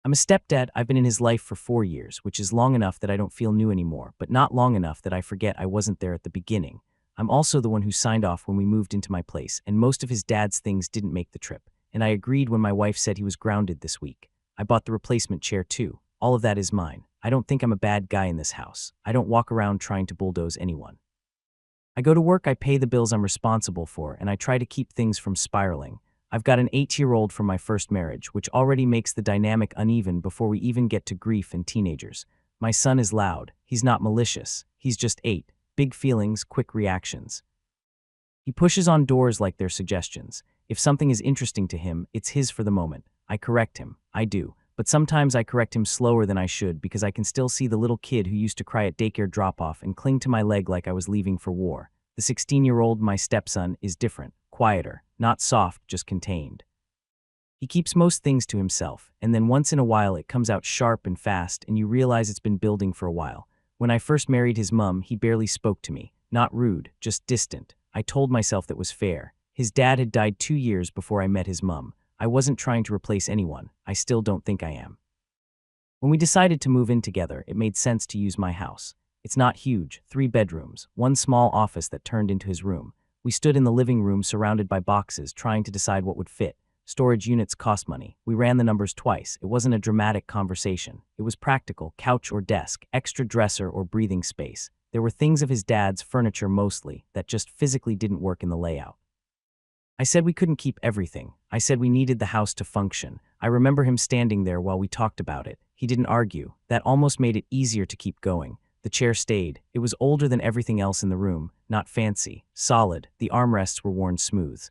I'm a stepdad. I've been in his life for 4 years, which is long enough that I don't feel new anymore, but not long enough that I forget I wasn't there at the beginning. I'm also the one who signed off when we moved into my place, and most of his dad's things didn't make the trip. And I agreed when my wife said he was grounded this week. I bought the replacement chair too. All of that is mine. I don't think I'm a bad guy in this house. I don't walk around trying to bulldoze anyone. I go to work, I pay the bills I'm responsible for, and I try to keep things from spiraling. I've got an 8-year-old from my first marriage, which already makes the dynamic uneven before we even get to grief and teenagers. My son is loud. He's not malicious. He's just 8. Big feelings, quick reactions. He pushes on doors like they're suggestions. If something is interesting to him, it's his for the moment. I correct him. I do. But sometimes I correct him slower than I should because I can still see the little kid who used to cry at daycare drop-off and cling to my leg like I was leaving for war. The 16-year-old, my stepson, is different, quieter, not soft, just contained. He keeps most things to himself, and then once in a while it comes out sharp and fast and you realize it's been building for a while. When I first married his mom, he barely spoke to me. Not rude, just distant. I told myself that was fair. His dad had died 2 years before I met his mom. I wasn't trying to replace anyone. I still don't think I am. When we decided to move in together, it made sense to use my house. It's not huge, 3 bedrooms, 1 small office that turned into his room. We stood in the living room surrounded by boxes, trying to decide what would fit. Storage units cost money. We ran the numbers twice. It wasn't a dramatic conversation. It was practical, couch or desk, extra dresser or breathing space. There were things of his dad's furniture mostly that just physically didn't work in the layout. I said we couldn't keep everything. I said we needed the house to function. I remember him standing there while we talked about it. He didn't argue. That almost made it easier to keep going. The chair stayed. It was older than everything else in the room, not fancy, solid. The armrests were worn smooth.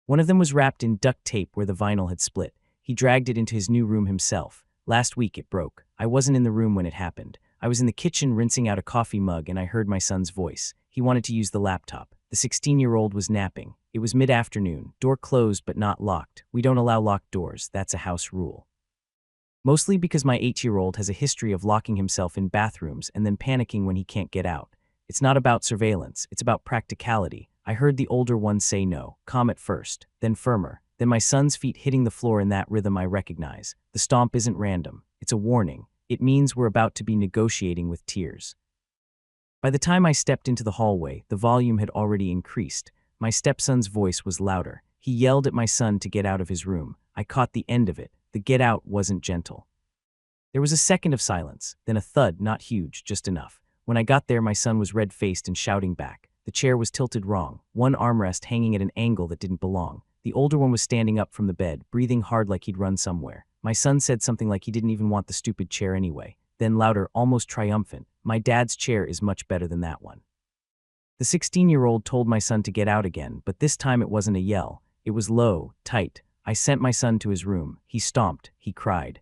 One of them was wrapped in duct tape where the vinyl had split. He dragged it into his new room himself. Last week it broke. I wasn't in the room when it happened. I was in the kitchen rinsing out a coffee mug and I heard my son's voice. He wanted to use the laptop. The 16-year-old was napping. It was mid-afternoon, door closed but not locked. We don't allow locked doors, that's a house rule. Mostly because my 8-year-old has a history of locking himself in bathrooms and then panicking when he can't get out. It's not about surveillance, it's about practicality. I heard the older one say no, calm at first, then firmer, then my son's feet hitting the floor in that rhythm I recognize. The stomp isn't random, it's a warning. It means we're about to be negotiating with tears. By the time I stepped into the hallway, the volume had already increased. My stepson's voice was louder. He yelled at my son to get out of his room. I caught the end of it. The get out wasn't gentle. There was a second of silence, then a thud, not huge, just enough. When I got there, my son was red-faced and shouting back. The chair was tilted wrong, one armrest hanging at an angle that didn't belong. The older one was standing up from the bed, breathing hard like he'd run somewhere. My son said something like he didn't even want the stupid chair anyway. Then louder, almost triumphant, my dad's chair is much better than that one. The 16-year-old told my son to get out again, but this time it wasn't a yell. It was low, tight. I sent my son to his room. He stomped. He cried.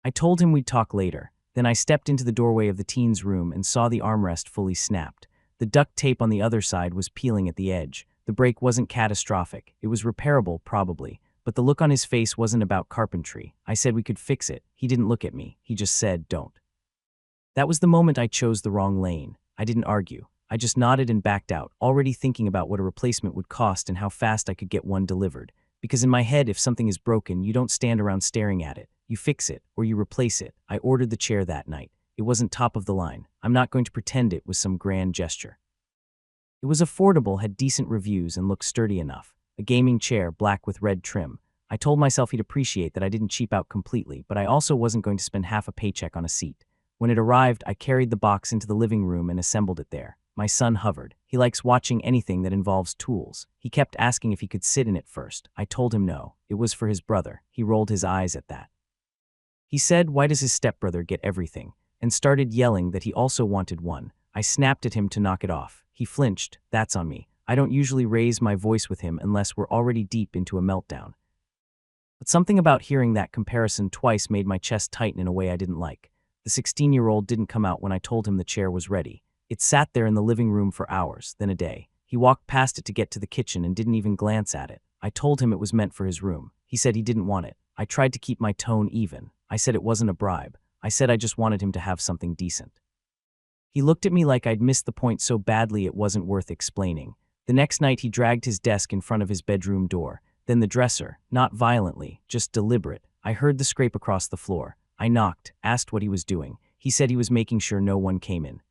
I told him we'd talk later. Then I stepped into the doorway of the teen's room and saw the armrest fully snapped. The duct tape on the other side was peeling at the edge. The break wasn't catastrophic. It was repairable, probably. But the look on his face wasn't about carpentry. I said we could fix it. He didn't look at me. He just said, don't. That was the moment I chose the wrong lane. I didn't argue. I just nodded and backed out, already thinking about what a replacement would cost and how fast I could get one delivered. Because in my head, if something is broken, you don't stand around staring at it. You fix it, or you replace it. I ordered the chair that night. It wasn't top of the line. I'm not going to pretend it was some grand gesture. It was affordable, had decent reviews, and looked sturdy enough. A gaming chair, black with red trim. I told myself he'd appreciate that I didn't cheap out completely, but I also wasn't going to spend half a paycheck on a seat. When it arrived, I carried the box into the living room and assembled it there. My son hovered. He likes watching anything that involves tools. He kept asking if he could sit in it first. I told him no. It was for his brother. He rolled his eyes at that. He said, "Why does his stepbrother get everything?" and started yelling that he also wanted one. I snapped at him to knock it off. He flinched. That's on me. I don't usually raise my voice with him unless we're already deep into a meltdown. But something about hearing that comparison twice made my chest tighten in a way I didn't like. The 16-year-old didn't come out when I told him the chair was ready. It sat there in the living room for hours, then a day. He walked past it to get to the kitchen and didn't even glance at it. I told him it was meant for his room. He said he didn't want it. I tried to keep my tone even. I said it wasn't a bribe. I said I just wanted him to have something decent. He looked at me like I'd missed the point so badly it wasn't worth explaining. The next night he dragged his desk in front of his bedroom door, then the dresser, not violently, just deliberate. I heard the scrape across the floor. I knocked, asked what he was doing. He said he was making sure no one came in.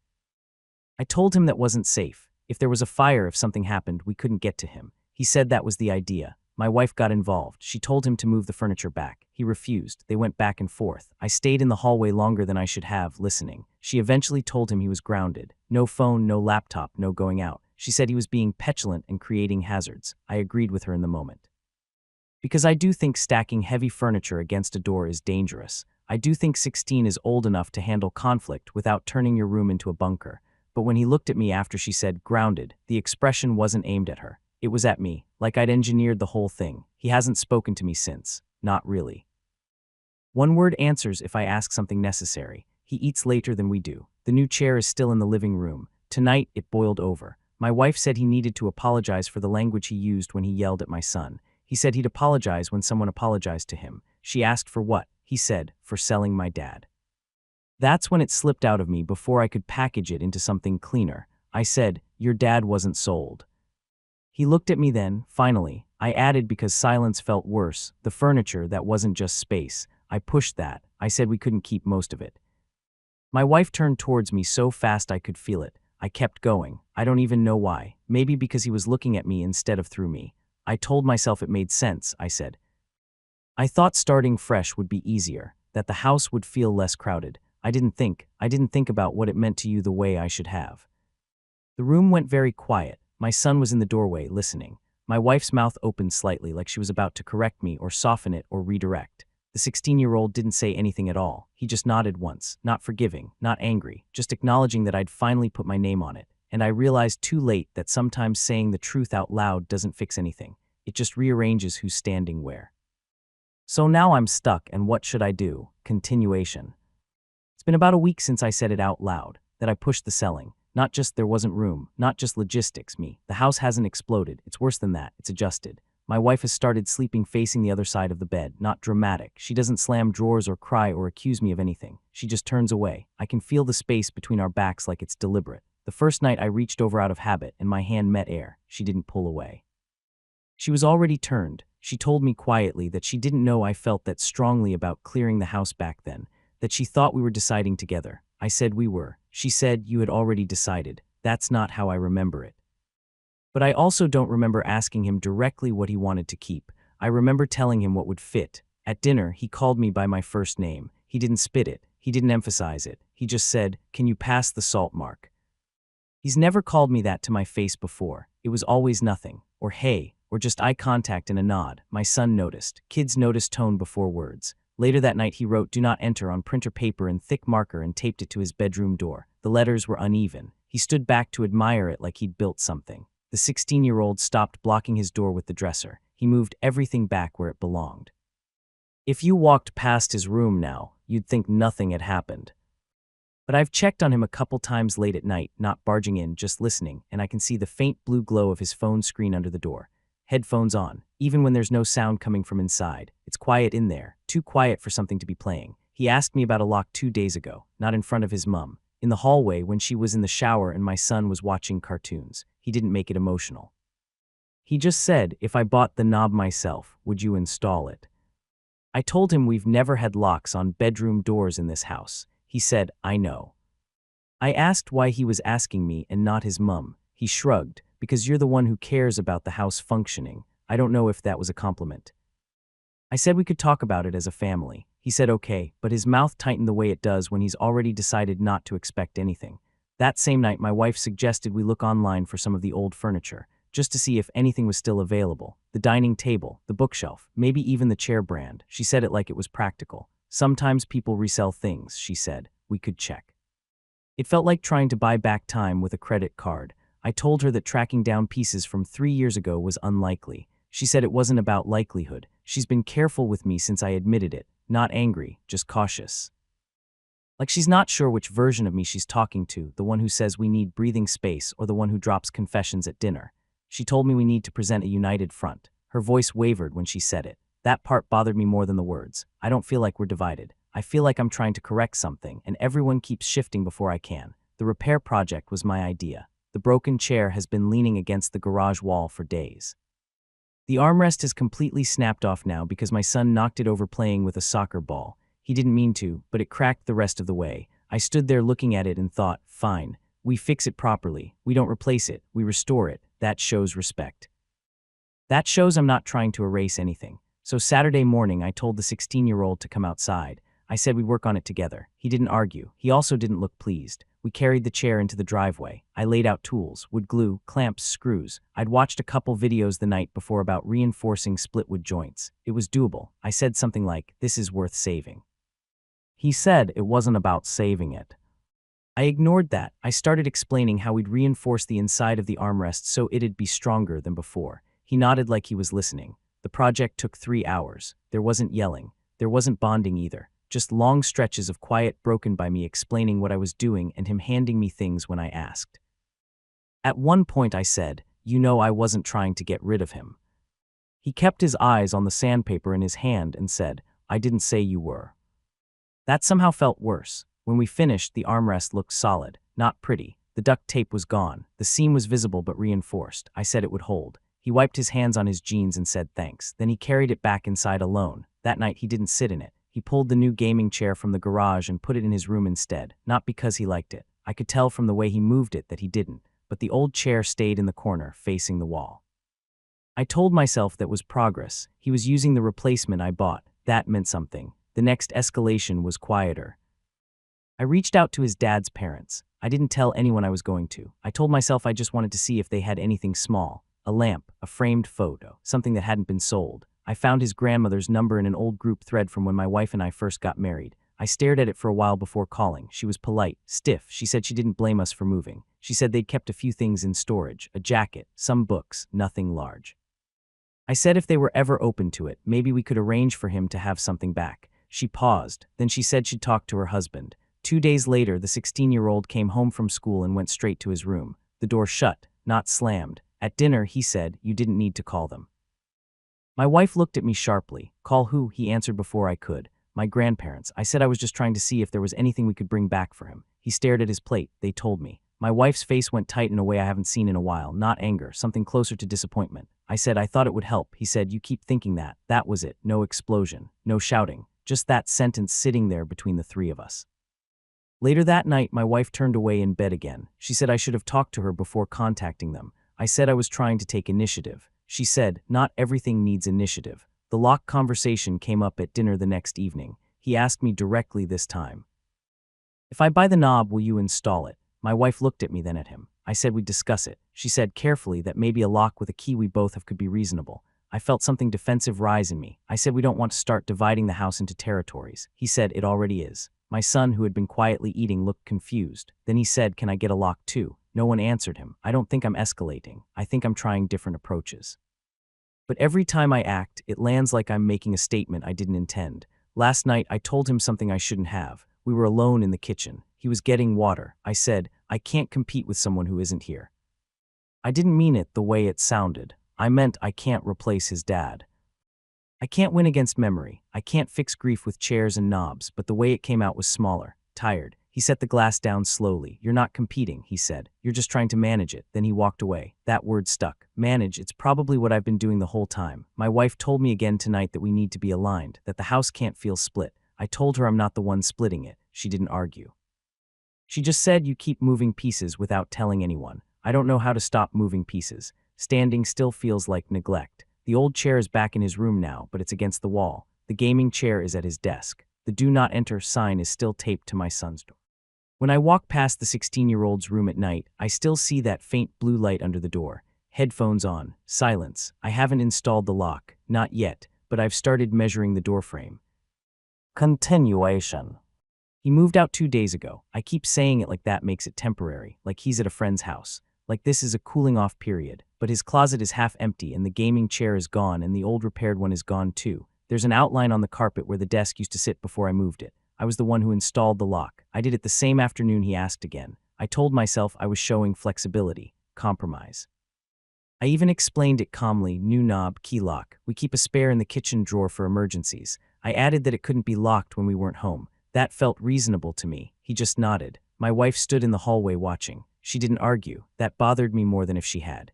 I told him that wasn't safe. If there was a fire, if something happened, we couldn't get to him. He said that was the idea. My wife got involved. She told him to move the furniture back. He refused. They went back and forth. I stayed in the hallway longer than I should have, listening. She eventually told him he was grounded. No phone, no laptop, no going out. She said he was being petulant and creating hazards. I agreed with her in the moment. Because I do think stacking heavy furniture against a door is dangerous. I do think 16 is old enough to handle conflict without turning your room into a bunker. But when he looked at me after she said grounded, the expression wasn't aimed at her. It was at me, like I'd engineered the whole thing. He hasn't spoken to me since. Not really. One word answers if I ask something necessary. He eats later than we do. The new chair is still in the living room. Tonight, it boiled over. My wife said he needed to apologize for the language he used when he yelled at my son. He said he'd apologize when someone apologized to him. She asked for what? He said, for selling my dad. That's when it slipped out of me before I could package it into something cleaner. I said, your dad wasn't sold. He looked at me then, finally. I added because silence felt worse. The furniture, that wasn't just space. I pushed that. I said we couldn't keep most of it. My wife turned towards me so fast I could feel it. I kept going. I don't even know why. Maybe because he was looking at me instead of through me. I told myself it made sense, I said. I thought starting fresh would be easier, that the house would feel less crowded. I didn't think about what it meant to you the way I should have. The room went very quiet. My son was in the doorway, listening. My wife's mouth opened slightly, like she was about to correct me or soften it or redirect. The 16-year-old didn't say anything at all. He just nodded once, not forgiving, not angry, just acknowledging that I'd finally put my name on it. And I realized too late that sometimes saying the truth out loud doesn't fix anything. It just rearranges who's standing where. So now I'm stuck, and what should I do? Continuation. It's been about a week since I said it out loud, that I pushed the selling. Not just there wasn't room, not just logistics, me. The house hasn't exploded. It's worse than that. It's adjusted. My wife has started sleeping facing the other side of the bed, not dramatic. She doesn't slam drawers or cry or accuse me of anything. She just turns away. I can feel the space between our backs like it's deliberate. The first night I reached over out of habit and my hand met air. She didn't pull away. She was already turned. She told me quietly that she didn't know I felt that strongly about clearing the house back then, that she thought we were deciding together. I said we were. She said you had already decided. That's not how I remember it. But I also don't remember asking him directly what he wanted to keep. I remember telling him what would fit. At dinner, he called me by my first name. He didn't spit it. He didn't emphasize it. He just said, "Can you pass the salt mark?" He's never called me that to my face before. It was always nothing, or hey, or just eye contact and a nod. My son noticed. Kids notice tone before words. Later that night he wrote "Do not enter" on printer paper in thick marker and taped it to his bedroom door. The letters were uneven. He stood back to admire it like he'd built something. The 16-year-old stopped blocking his door with the dresser. He moved everything back where it belonged. If you walked past his room now, you'd think nothing had happened. But I've checked on him a couple times late at night, not barging in, just listening, and I can see the faint blue glow of his phone screen under the door. Headphones on, even when there's no sound coming from inside. It's quiet in there, too quiet for something to be playing. He asked me about a lock 2 days ago, not in front of his mom. In the hallway when she was in the shower and my son was watching cartoons. He didn't make it emotional. He just said, if I bought the knob myself, would you install it? I told him we've never had locks on bedroom doors in this house. He said, I know. I asked why he was asking me and not his mum. He shrugged, because you're the one who cares about the house functioning. I don't know if that was a compliment. I said we could talk about it as a family. He said okay, but his mouth tightened the way it does when he's already decided not to expect anything. That same night, my wife suggested we look online for some of the old furniture, just to see if anything was still available. The dining table, the bookshelf, maybe even the chair brand. She said it like it was practical. Sometimes people resell things, she said. We could check. It felt like trying to buy back time with a credit card. I told her that tracking down pieces from 3 years ago was unlikely. She said it wasn't about likelihood. She's been careful with me since I admitted it. Not angry, just cautious. Like she's not sure which version of me she's talking to, the one who says we need breathing space or the one who drops confessions at dinner. She told me we need to present a united front. Her voice wavered when she said it. That part bothered me more than the words. I don't feel like we're divided. I feel like I'm trying to correct something, and everyone keeps shifting before I can. The repair project was my idea. The broken chair has been leaning against the garage wall for days. The armrest is completely snapped off now because my son knocked it over playing with a soccer ball. He didn't mean to, but it cracked the rest of the way. I stood there looking at it and thought, fine, we fix it properly. We don't replace it, we restore it. That shows respect. That shows I'm not trying to erase anything. So Saturday morning, I told the 16-year-old to come outside. I said we'd work on it together. He didn't argue. He also didn't look pleased. We carried the chair into the driveway. I laid out tools, wood glue, clamps, screws. I'd watched a couple videos the night before about reinforcing splitwood joints. It was doable. I said something like, "This is worth saving." He said it wasn't about saving it. I ignored that. I started explaining how we'd reinforce the inside of the armrest so it'd be stronger than before. He nodded like he was listening. The project took 3 hours. There wasn't yelling. There wasn't bonding either. Just long stretches of quiet broken by me explaining what I was doing and him handing me things when I asked. At one point I said, I wasn't trying to get rid of him. He kept his eyes on the sandpaper in his hand and said, I didn't say you were. That somehow felt worse. When we finished, the armrest looked solid, not pretty. The duct tape was gone. The seam was visible but reinforced. I said it would hold. He wiped his hands on his jeans and said thanks. Then he carried it back inside alone. That night he didn't sit in it. He pulled the new gaming chair from the garage and put it in his room instead, not because he liked it. I could tell from the way he moved it that he didn't, but the old chair stayed in the corner, facing the wall. I told myself that was progress. He was using the replacement I bought. That meant something. The next escalation was quieter. I reached out to his dad's parents. I didn't tell anyone I was going to. I told myself I just wanted to see if they had anything small. A lamp, a framed photo, something that hadn't been sold. I found his grandmother's number in an old group thread from when my wife and I first got married. I stared at it for a while before calling. She was polite, stiff. She said she didn't blame us for moving. She said they'd kept a few things in storage, a jacket, some books, nothing large. I said if they were ever open to it, maybe we could arrange for him to have something back. She paused. Then she said she'd talk to her husband. 2 days later, the 16-year-old came home from school and went straight to his room. The door shut, not slammed. At dinner, he said, you didn't need to call them. My wife looked at me sharply. Call who? He answered before I could. My grandparents. I said I was just trying to see if there was anything we could bring back for him. He stared at his plate. They told me. My wife's face went tight in a way I haven't seen in a while, not anger, something closer to disappointment. I said I thought it would help. He said, you keep thinking that. That was it. No explosion. No shouting. Just that sentence sitting there between the three of us. Later that night, my wife turned away in bed again. She said I should have talked to her before contacting them. I said I was trying to take initiative. She said, not everything needs initiative. The lock conversation came up at dinner the next evening. He asked me directly this time. If I buy the knob, will you install it? My wife looked at me, then at him. I said we'd discuss it. She said carefully that maybe a lock with a key we both have could be reasonable. I felt something defensive rise in me. I said we don't want to start dividing the house into territories. He said it already is. My son, who had been quietly eating, looked confused. Then he said, can I get a lock too? No one answered him. I don't think I'm escalating. I think I'm trying different approaches. But every time I act, it lands like I'm making a statement I didn't intend. Last night, I told him something I shouldn't have. We were alone in the kitchen. He was getting water. I said, I can't compete with someone who isn't here. I didn't mean it the way it sounded. I meant I can't replace his dad. I can't win against memory. I can't fix grief with chairs and knobs, but the way it came out was smaller, tired. He set the glass down slowly. You're not competing, he said. You're just trying to manage it. Then he walked away. That word stuck. Manage, it's probably what I've been doing the whole time. My wife told me again tonight that we need to be aligned, that the house can't feel split. I told her I'm not the one splitting it. She didn't argue. She just said you keep moving pieces without telling anyone. I don't know how to stop moving pieces. Standing still feels like neglect. The old chair is back in his room now, but it's against the wall. The gaming chair is at his desk. The do not enter sign is still taped to my son's door. When I walk past the 16-year-old's room at night, I still see that faint blue light under the door. Headphones on. Silence. I haven't installed the lock. Not yet, but I've started measuring the doorframe. Continuation. He moved out 2 days ago. I keep saying it like that makes it temporary, like he's at a friend's house. Like this is a cooling off period. But his closet is half empty and the gaming chair is gone and the old repaired one is gone too. There's an outline on the carpet where the desk used to sit before I moved it. I was the one who installed the lock. I did it the same afternoon he asked again. I told myself I was showing flexibility, compromise. I even explained it calmly, new knob, key lock. We keep a spare in the kitchen drawer for emergencies. I added that it couldn't be locked when we weren't home. That felt reasonable to me. He just nodded. My wife stood in the hallway watching. She didn't argue. That bothered me more than if she had.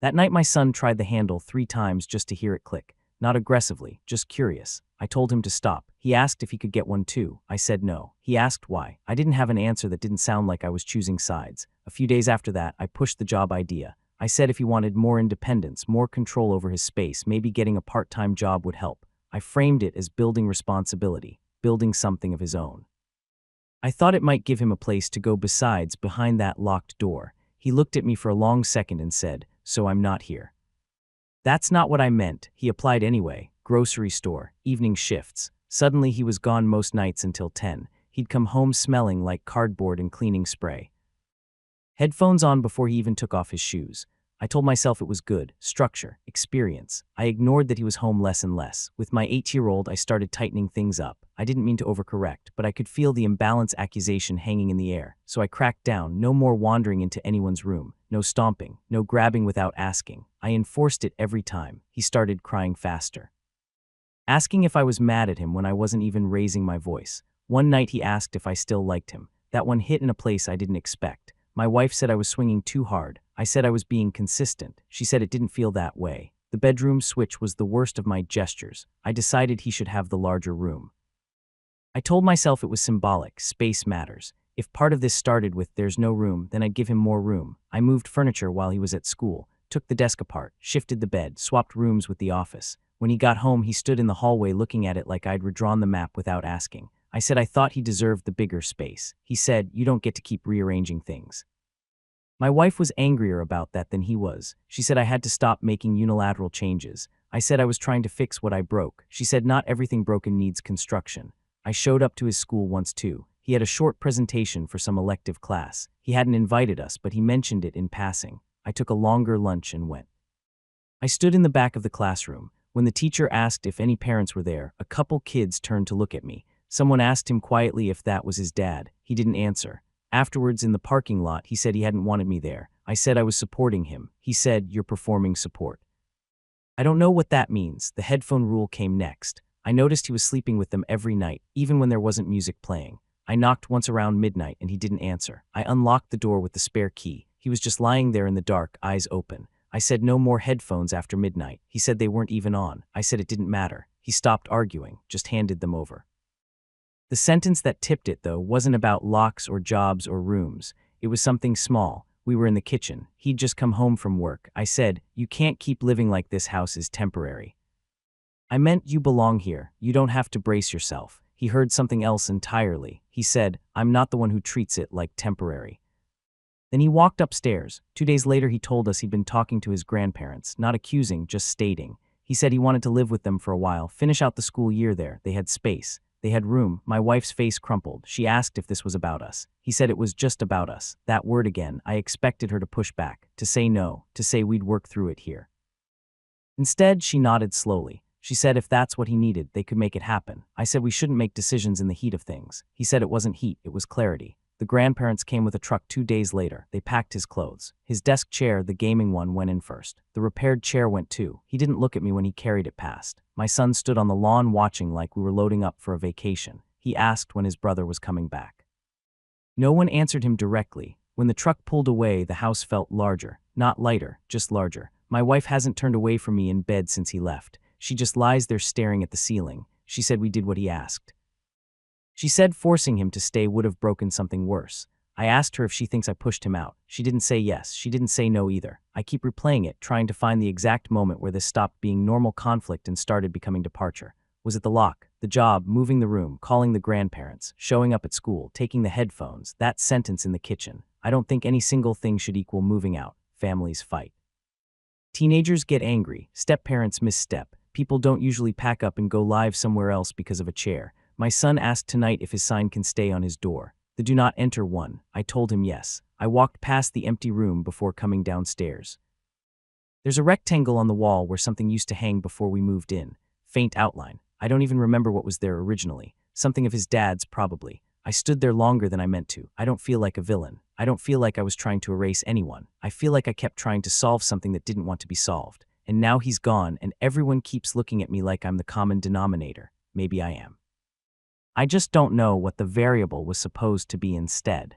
That night my son tried the handle 3 times just to hear it click. Not aggressively, just curious. I told him to stop. He asked if he could get one too. I said no. He asked why. I didn't have an answer that didn't sound like I was choosing sides. A few days after that, I pushed the job idea. I said if he wanted more independence, more control over his space, maybe getting a part-time job would help. I framed it as building responsibility, building something of his own. I thought it might give him a place to go besides behind that locked door. He looked at me for a long second and said, "So I'm not here." "That's not what I meant." He applied anyway. Grocery store, evening shifts. Suddenly he was gone most nights until 10. He'd come home smelling like cardboard and cleaning spray. Headphones on before he even took off his shoes. I told myself it was good, structure, experience. I ignored that he was home less and less. With my 8-year-old, I started tightening things up. I didn't mean to overcorrect, but I could feel the imbalance accusation hanging in the air. So I cracked down. No more wandering into anyone's room. No stomping. No grabbing without asking. I enforced it every time. He started crying faster, asking if I was mad at him when I wasn't even raising my voice. One night he asked if I still liked him. That one hit in a place I didn't expect. My wife said I was swinging too hard. I said I was being consistent. She said it didn't feel that way. The bedroom switch was the worst of my gestures. I decided he should have the larger room. I told myself it was symbolic. Space matters. If part of this started with "there's no room," then I'd give him more room. I moved furniture while he was at school, took the desk apart, shifted the bed, swapped rooms with the office. When he got home, he stood in the hallway looking at it like I'd redrawn the map without asking. I said I thought he deserved the bigger space. He said, "You don't get to keep rearranging things." My wife was angrier about that than he was. She said I had to stop making unilateral changes. I said I was trying to fix what I broke. She said not everything broken needs construction. I showed up to his school once too. He had a short presentation for some elective class. He hadn't invited us, but he mentioned it in passing. I took a longer lunch and went. I stood in the back of the classroom. When the teacher asked if any parents were there, a couple kids turned to look at me. Someone asked him quietly if that was his dad. He didn't answer. Afterwards, in the parking lot, he said he hadn't wanted me there. I said I was supporting him. He said, "You're performing support." I don't know what that means. The headphone rule came next. I noticed he was sleeping with them every night, even when there wasn't music playing. I knocked once around midnight and he didn't answer. I unlocked the door with the spare key. He was just lying there in the dark, eyes open. I said no more headphones after midnight. He said they weren't even on. I said it didn't matter. He stopped arguing, just handed them over. The sentence that tipped it, though, wasn't about locks or jobs or rooms. It was something small. We were in the kitchen. He'd just come home from work. I said, "You can't keep living like this. House is temporary." I meant you belong here. You don't have to brace yourself. He heard something else entirely. He said, "I'm not the one who treats it like temporary." Then he walked upstairs. 2 days later, he told us he'd been talking to his grandparents, not accusing, just stating. He said he wanted to live with them for a while, finish out the school year there. They had space. They had room. My wife's face crumpled. She asked if this was about us. He said it was just about us. That word again. I expected her to push back, to say no, to say we'd work through it here. Instead, she nodded slowly. She said if that's what he needed, they could make it happen. I said we shouldn't make decisions in the heat of things. He said it wasn't heat, it was clarity. The grandparents came with a truck 2 days later. They packed his clothes. His desk chair, the gaming one, went in first. The repaired chair went too. He didn't look at me when he carried it past. My son stood on the lawn watching like we were loading up for a vacation. He asked when his brother was coming back. No one answered him directly. When the truck pulled away, the house felt larger. Not lighter, just larger. My wife hasn't turned away from me in bed since he left. She just lies there staring at the ceiling. She said we did what he asked. She said forcing him to stay would have broken something worse. I asked her if she thinks I pushed him out. She didn't say yes. She didn't say no either. I keep replaying it, trying to find the exact moment where this stopped being normal conflict and started becoming departure. Was it the lock, the job, moving the room, calling the grandparents, showing up at school, taking the headphones, that sentence in the kitchen? I don't think any single thing should equal moving out. Families fight. Teenagers get angry. Step-parents misstep. People don't usually pack up and go live somewhere else because of a chair. My son asked tonight if his sign can stay on his door. The "Do Not Enter" one. I told him yes. I walked past the empty room before coming downstairs. There's a rectangle on the wall where something used to hang before we moved in. Faint outline. I don't even remember what was there originally. Something of his dad's, probably. I stood there longer than I meant to. I don't feel like a villain. I don't feel like I was trying to erase anyone. I feel like I kept trying to solve something that didn't want to be solved. And now he's gone, and everyone keeps looking at me like I'm the common denominator. Maybe I am. I just don't know what the variable was supposed to be instead.